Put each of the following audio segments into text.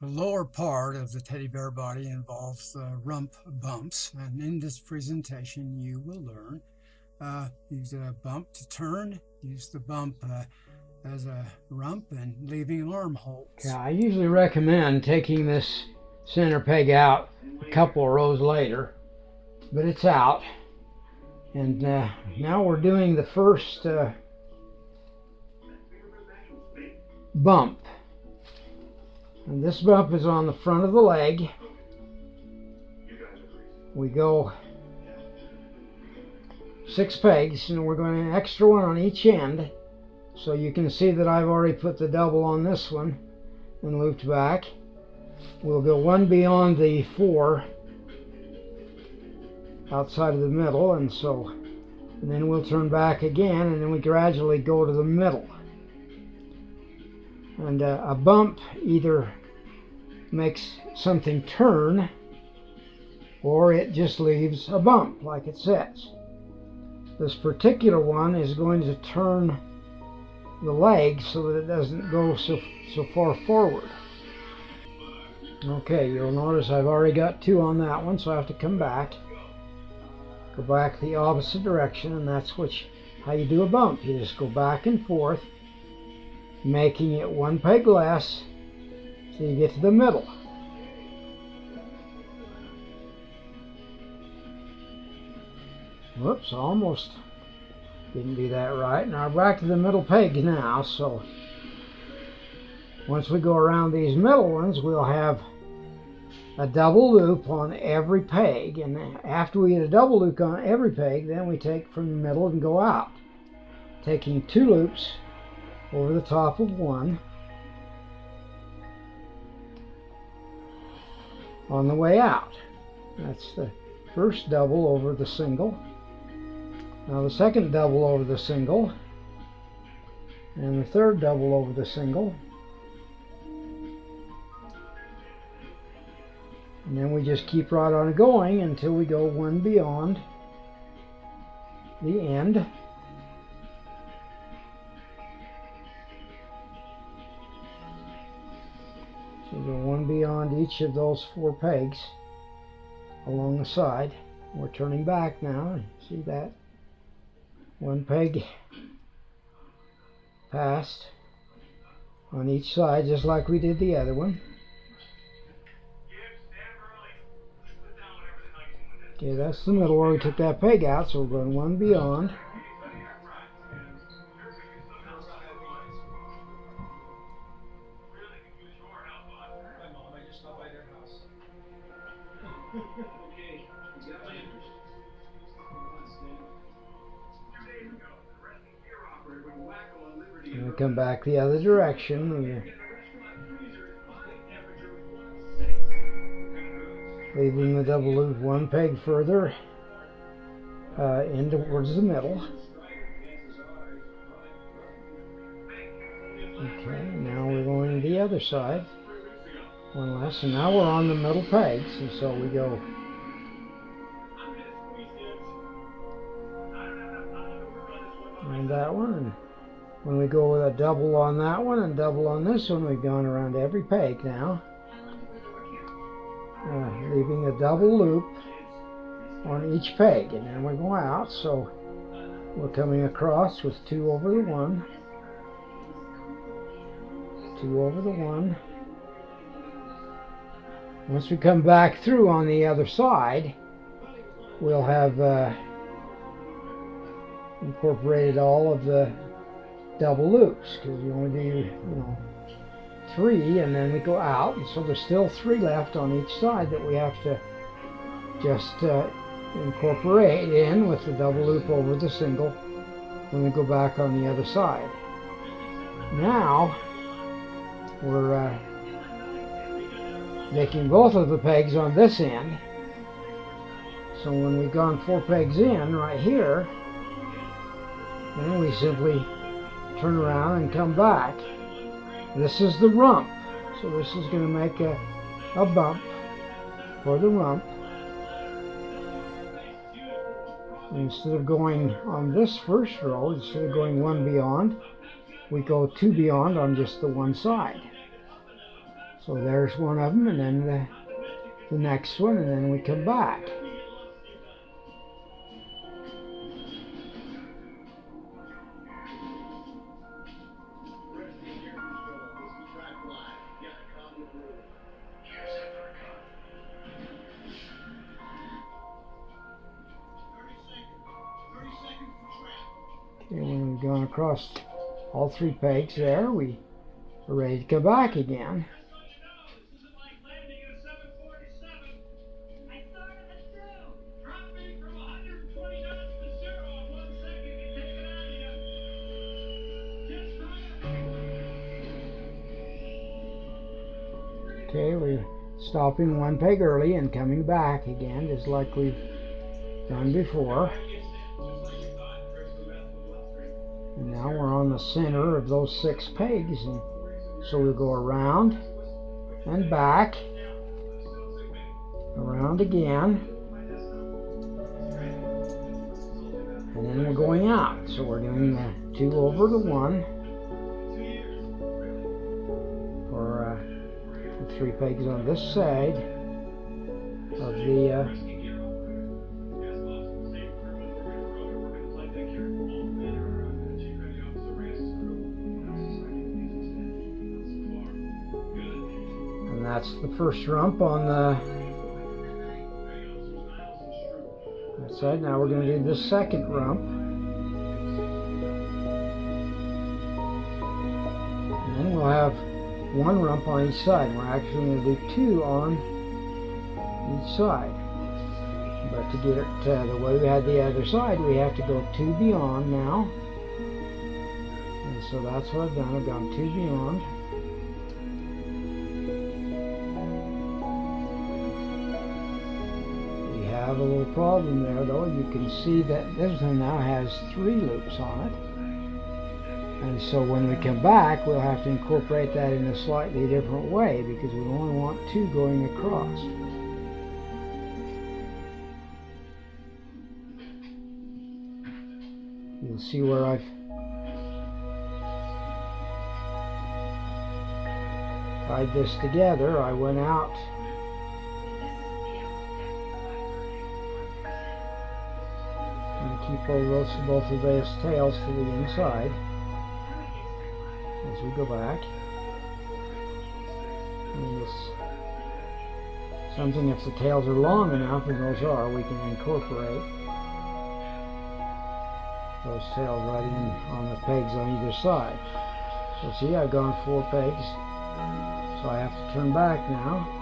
The lower part of the teddy bear body involves the rump bumps, and in this presentation you will learn use a bump to turn, use the bump as a rump, and leaving armholes. Yeah, I usually recommend taking this center peg out a couple of rows later, but it's out. And now we're doing the first bump. And this bump is on the front of the leg. We go 6 pegs, and we're going an extra one on each end. So you can see that I've already put the double on this one and looped back. We'll go one beyond the 4 outside of the middle, and then we'll turn back again, and then we gradually go to the middle. And a bump either makes something turn, or it just leaves a bump like it says. This particular one is going to turn the leg so that it doesn't go so far forward. Okay, you'll notice I've already got 2 on that one, so I have to come back, go back the opposite direction, and that's how you do a bump. You just go back and forth, making it 1 peg less till you get to the middle. Whoops, almost didn't do that right. Now back to the middle peg now. So once we go around these middle ones, we'll have a double loop on every peg, and after we get a double loop on every peg, then we take from the middle and go out, taking 2 loops over the top of one on the way out. That's the first double over the single. Now the second double over the single, and the third double over the single, and then we just keep right on going until we go 1 beyond the end. So go 1 beyond each of those 4 pegs along the side. We're turning back now. See that? 1 peg passed on each side, just like we did the other one. Okay, that's the middle where we took that peg out, so we're going 1 beyond. And we come back the other direction. Leaving the double loop 1 peg further in towards the middle. Okay, now we're going to the other side. 1 less, and now we're on the middle pegs, and so we go around that one, and when we go with a double on that one and double on this one, we've gone around every peg now. Leaving a double loop on each peg, and then we go out, so we're coming across with 2 over the 1, 2 over the 1. Once we come back through on the other side, we'll have incorporated all of the double loops, because you only do 3, and then we go out, and so there's still 3 left on each side that we have to just incorporate in with the double loop over the single when we go back on the other side. Now we're making both of the pegs on this end, so when we've gone 4 pegs in right here, then we simply turn around and come back. This is the rump, so this is going to make a bump for the rump. Instead of going on this first row, instead of going 1 beyond, we go 2 beyond on just the one side. So there's one of them, and then the next one, and then we come back. Okay, when we've gone across all 3 pegs there, we are ready to come back again. Okay, we're stopping 1 peg early and coming back again, just like we've done before. And now we're on the center of those 6 pegs, and so we'll go around and back, around again, and then we're going out. So we're doing the 2 over the 1 for the 3 pegs on this side of the and that's the first rump on the that side. Now we're going to do the second rump, and then we'll have 1 rump on each side. We're actually going to do 2 on each side. But to get it the way we had the other side, we have to go 2 beyond now. And so that's what I've done. I've gone 2 beyond. We have a little problem there, though. You can see that this one now has 3 loops on it. And so when we come back, we'll have to incorporate that in a slightly different way, because we only want 2 going across. You'll see where I've tied this together. I went out and keep both of those tails to the inside as we go back. And this something, if the tails are long enough, and those are, we can incorporate those tails right in on the pegs on either side. So see, I've gone 4 pegs, so I have to turn back now.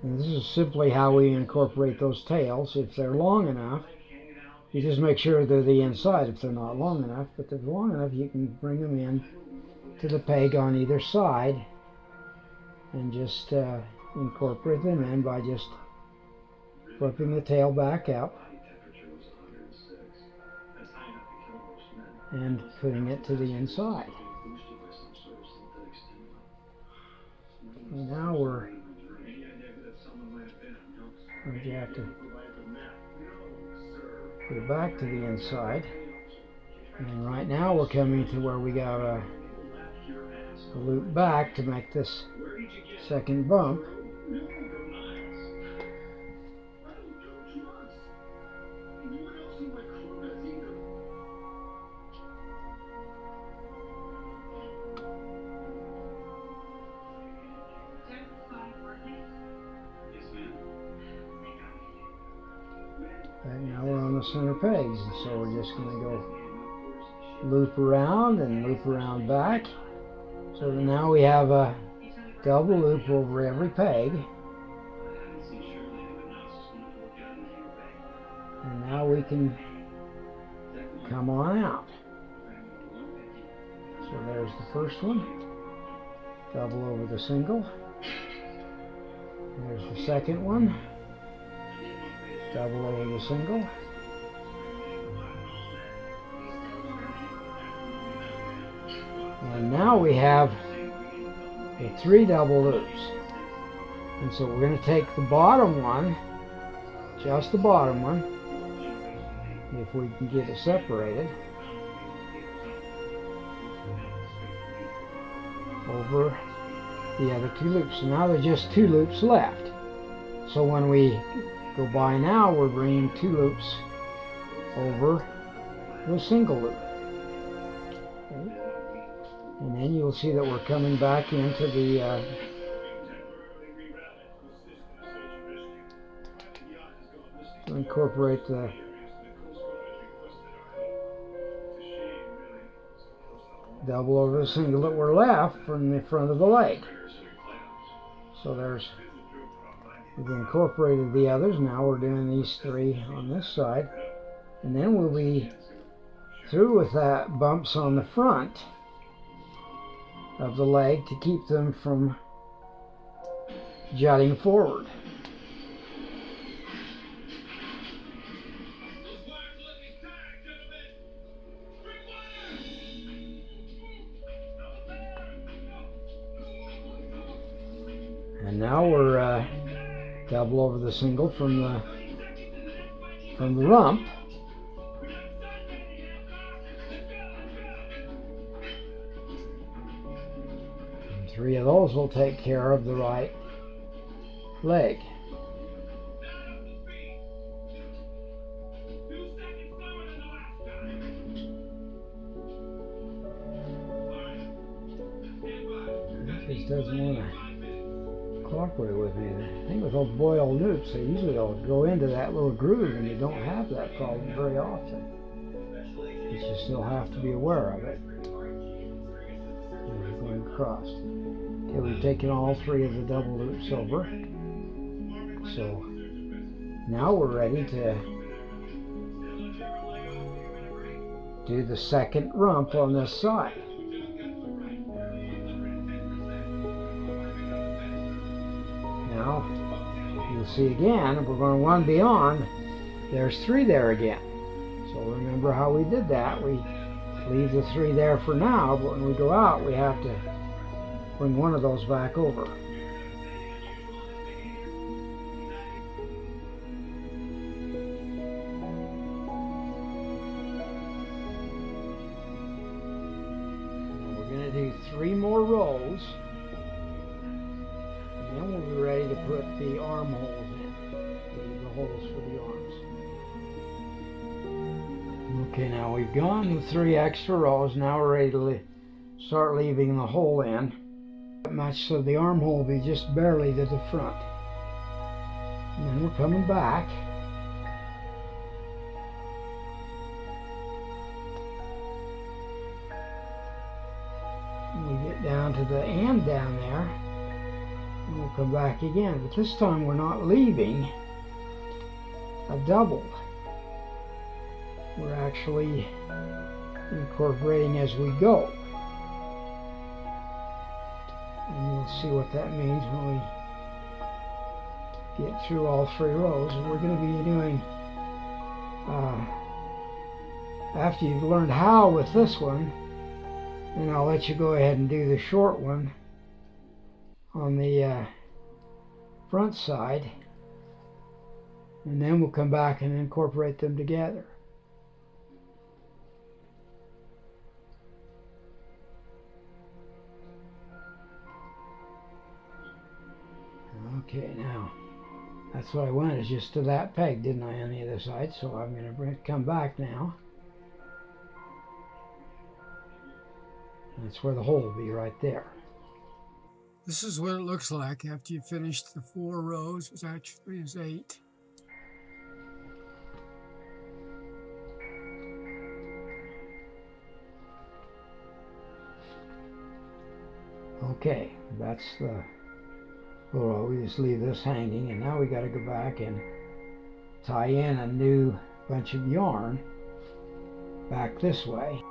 And this is simply how we incorporate those tails. If they're long enough, you just make sure they're the inside if they're not long enough. But if they're long enough, you can bring them in to the peg on either side and just incorporate them in by just flipping the tail back up and putting it to the inside. And now we're going to have to put it back to the inside. And right now we're coming to where we got a loop back to make this second bump. And now we're on the center pegs, and so we're just going to go loop around and loop around back. So now we have a double loop over every peg. And now we can come on out. So there's the first one. Double over the single. There's the second one. Double over the single. And now we have the 3 double loops. And so we're going to take the bottom one just the bottom one, if we can get it separated, over the other 2 loops. So now there's just 2 loops left. So when we go by now, we're bringing 2 loops over the single loop. Okay. And then you'll see that we're coming back into the to incorporate the double over the single that were left from the front of the leg. So we've incorporated the others. Now we're doing these 3 on this side, and then we'll be through with that bumps on the front of the leg to keep them from jutting forward. And now we're double over the single from the rump. And 3 of those will take care of the right leg. This doesn't want to cooperate with me. I think with those Boye loops, they usually will go into that little groove, and you don't have that problem very often. You just still have to be aware of it as you're going across. Okay, we've taken all 3 of the double loops over. So now we're ready to do the second rump on this side. Now, you'll see again, if we're going 1 beyond, there's 3 there again. So remember how we did that. We leave the 3 there for now, but when we go out, we have to bring 1 of those back over. We're going to do 3 more rows. And then we'll be ready to put the armholes in, the holes for the arms. Okay, now we've gone the 3 extra rows. Now we're ready to start leaving the hole in. That much so the armhole will be just barely to the front. And then we're coming back. And we get down to the end down there. And we'll come back again, but this time we're not leaving a double. We're actually incorporating as we go. And you'll see what that means when we get through all 3 rows. And we're going to be doing, after you've learned how with this one, then I'll let you go ahead and do the short one on the front side, and then we'll come back and incorporate them together. Okay, now that's what I wanted, is just to that peg, didn't I, on the other side? So I'm going to come back now. That's where the hole will be, right there. This is what it looks like after you finished the 4 rows. It actually is 8. Okay, that's the row. We just leave this hanging, and now we got to go back and tie in a new bunch of yarn back this way.